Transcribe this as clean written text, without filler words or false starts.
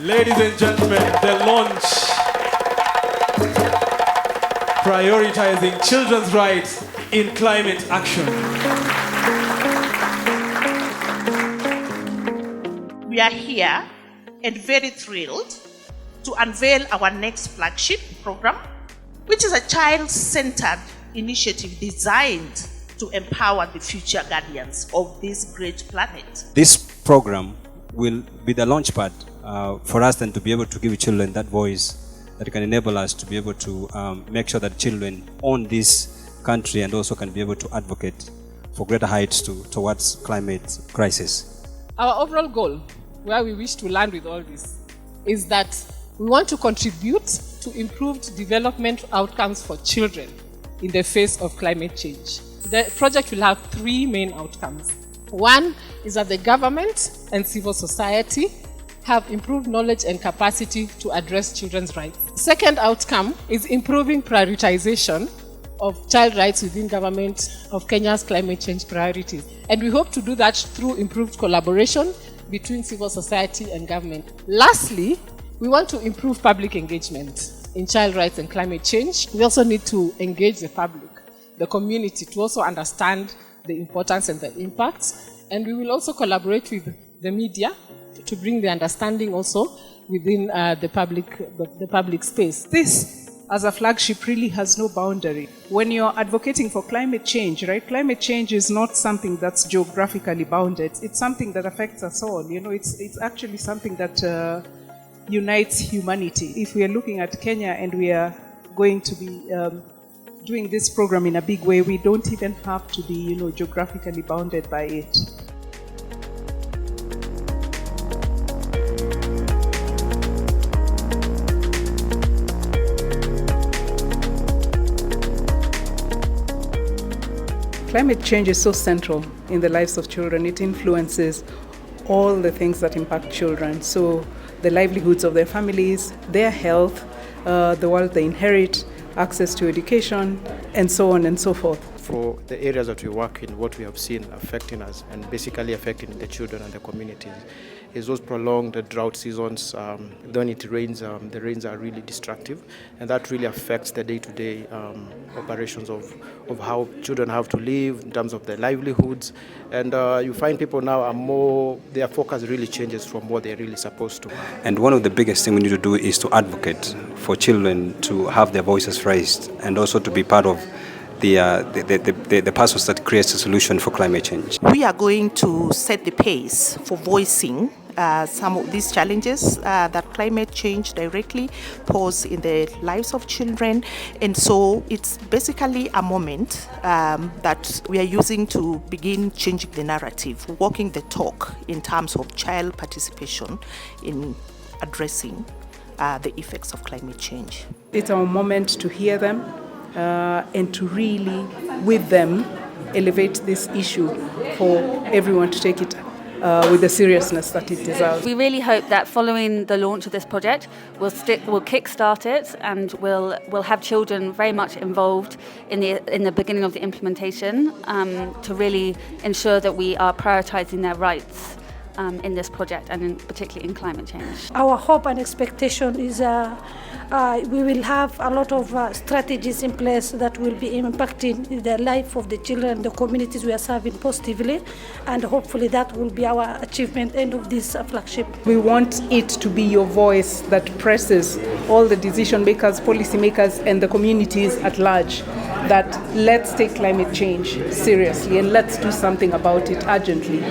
Ladies and gentlemen, the launch, prioritizing children's rights in climate action. We are here and very thrilled to unveil our next flagship program, which is a child-centered initiative designed to empower the future guardians of this great planet. This program will be the launchpad for us then to be able to give children that voice that can enable us to be able to make sure that children own this country and also can be able to advocate for greater heights towards climate crisis. Our overall goal, where we wish to land with all this, is that we want to contribute to improved development outcomes for children in the face of climate change. The project will have three main outcomes. One is that the government and civil society have improved knowledge and capacity to address children's rights. Second outcome is improving prioritization of child rights within government of Kenya's climate change priorities. And we hope to do that through improved collaboration between civil society and government. Lastly, we want to improve public engagement in child rights and climate change. We also need to engage the public, the community, to also understand the importance and the impacts. And we will also collaborate with the media to bring the understanding also within the public space. This, as a flagship, really has no boundary. When you're advocating for climate change, right? Climate change is not something that's geographically bounded. It's something that affects us all. You know, it's actually something that unites humanity. If we are looking at Kenya and we are going to be doing this program in a big way, we don't even have to be, geographically bounded by it. Climate change is so central in the lives of children. It influences all the things that impact children. So the livelihoods of their families, their health, the world they inherit, access to education, and so on and so forth. For the areas that we work in, what we have seen affecting us and basically affecting the children and the communities is those prolonged drought seasons. When it rains, the rains are really destructive, and that really affects the day-to-day operations of how children have to live in terms of their livelihoods. And you find people now their focus really changes from what they're really supposed to. And one of the biggest things we need to do is to advocate for children to have their voices raised and also to be part of the process that creates a solution for climate change. We are going to set the pace for voicing some of these challenges that climate change directly pose in the lives of children. And so it's basically a moment that we are using to begin changing the narrative, walking the talk in terms of child participation in addressing the effects of climate change. It's our moment to hear them and to really, with them, elevate this issue for everyone to take it with the seriousness that it deserves. We really hope that following the launch of this project, we'll kick-start it and we'll have children very much involved in the beginning of the implementation to really ensure that we are prioritising their rights in this project and particularly in climate change. Our hope and expectation is we will have a lot of strategies in place that will be impacting the life of the children and the communities we are serving positively, and hopefully that will be our achievement end of this flagship. We want it to be your voice that presses all the decision makers, policy makers, and the communities at large that let's take climate change seriously and let's do something about it urgently.